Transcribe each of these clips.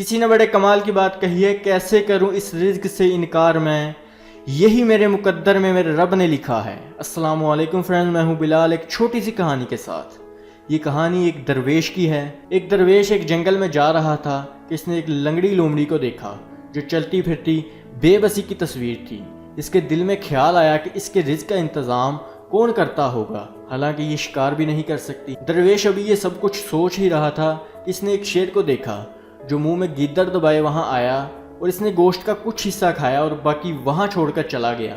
کسی نے بڑے کمال کی بات کہی ہے، کیسے کروں اس رزق سے انکار میں، یہی میرے مقدر میں میرے رب نے لکھا ہے۔ السلام علیکم فرینڈ، میں ہوں بلال، ایک چھوٹی سی کہانی کے ساتھ۔ یہ کہانی ایک درویش کی ہے۔ ایک درویش ایک جنگل میں جا رہا تھا کہ اس نے ایک لنگڑی لومڑی کو دیکھا جو چلتی پھرتی بے بسی کی تصویر تھی۔ اس کے دل میں خیال آیا کہ اس کے رزق کا انتظام کون کرتا ہوگا، حالانکہ یہ شکار بھی نہیں کر سکتی۔ درویش ابھی یہ سب کچھ سوچ ہی رہا تھا کہ اس نے ایک شیر کو دیکھا جو منہ میں گیدڑ دبائے وہاں آیا اور اس نے گوشت کا کچھ حصہ کھایا اور باقی وہاں چھوڑ کر چلا گیا۔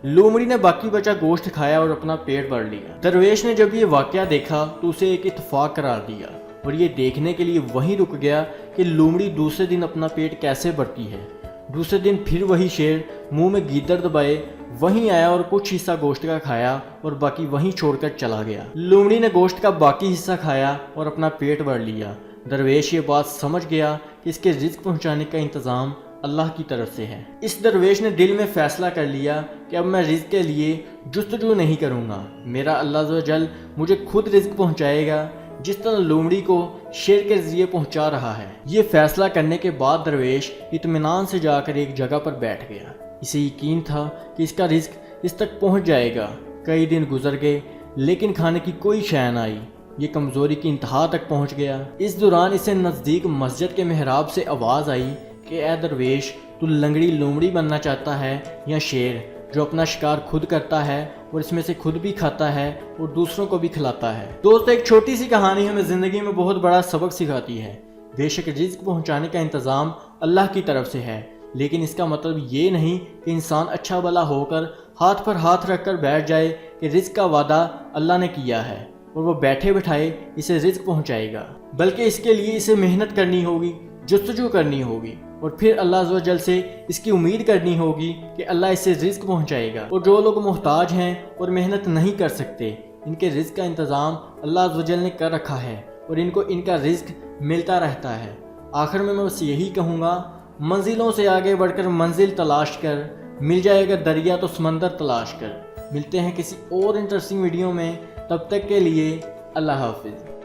لومڑی نے باقی بچا گوشت کھایا اور اپنا پیٹ بھر لیا۔ درویش نے جب یہ واقعہ دیکھا تو اسے ایک اتفاق قرار دیا اور یہ دیکھنے کے لیے وہیں رک گیا کہ لومڑی دوسرے دن اپنا پیٹ کیسے بھرتی ہے۔ دوسرے دن پھر وہی شیر منہ میں گیدڑ دبائے وہیں آیا اور کچھ حصہ گوشت کا کھایا اور باقی وہیں چھوڑ کر چلا گیا۔ لومڑی نے گوشت کا باقی حصہ کھایا اور اپنا پیٹ بھر لیا۔ درویش یہ بات سمجھ گیا کہ اس کے رزق پہنچانے کا انتظام اللہ کی طرف سے ہے۔ اس درویش نے دل میں فیصلہ کر لیا کہ اب میں رزق کے لیے جستجو نہیں کروں گا، میرا اللہ عز و جل مجھے خود رزق پہنچائے گا، جس طرح لومڑی کو شیر کے ذریعے پہنچا رہا ہے۔ یہ فیصلہ کرنے کے بعد درویش اطمینان سے جا کر ایک جگہ پر بیٹھ گیا۔ اسے یقین تھا کہ اس کا رزق اس تک پہنچ جائے گا۔ کئی دن گزر گئے لیکن کھانے کی کوئی شے نہ آئی۔ یہ کمزوری کی انتہا تک پہنچ گیا۔ اس دوران اسے نزدیک مسجد کے محراب سے آواز آئی کہ اے درویش، تو لنگڑی لومڑی بننا چاہتا ہے یا شیر جو اپنا شکار خود کرتا ہے اور اس میں سے خود بھی کھاتا ہے اور دوسروں کو بھی کھلاتا ہے؟ دوستو، ایک چھوٹی سی کہانی ہمیں زندگی میں بہت بڑا سبق سکھاتی ہے۔ بے شک رزق پہنچانے کا انتظام اللہ کی طرف سے ہے، لیکن اس کا مطلب یہ نہیں کہ انسان اچھا بھلا ہو کر ہاتھ پر ہاتھ رکھ کر بیٹھ جائے کہ رزق کا وعدہ اللہ نے کیا ہے اور وہ بیٹھے بٹھائے اسے رزق پہنچائے گا، بلکہ اس کے لیے اسے محنت کرنی ہوگی، جستجو کرنی ہوگی اور پھر اللہ عز و جل سے اس کی امید کرنی ہوگی کہ اللہ اسے رزق پہنچائے گا۔ اور جو لوگ محتاج ہیں اور محنت نہیں کر سکتے، ان کے رزق کا انتظام اللہ عز و جل نے کر رکھا ہے اور ان کو ان کا رزق ملتا رہتا ہے۔ آخر میں بس یہی کہوں گا، منزلوں سے آگے بڑھ کر منزل تلاش کر، مل جائے گا دریا تو سمندر تلاش کر۔ ملتے ہیں کسی اور انٹرسٹنگ ویڈیو میں، تب تک کے لیے اللہ حافظ۔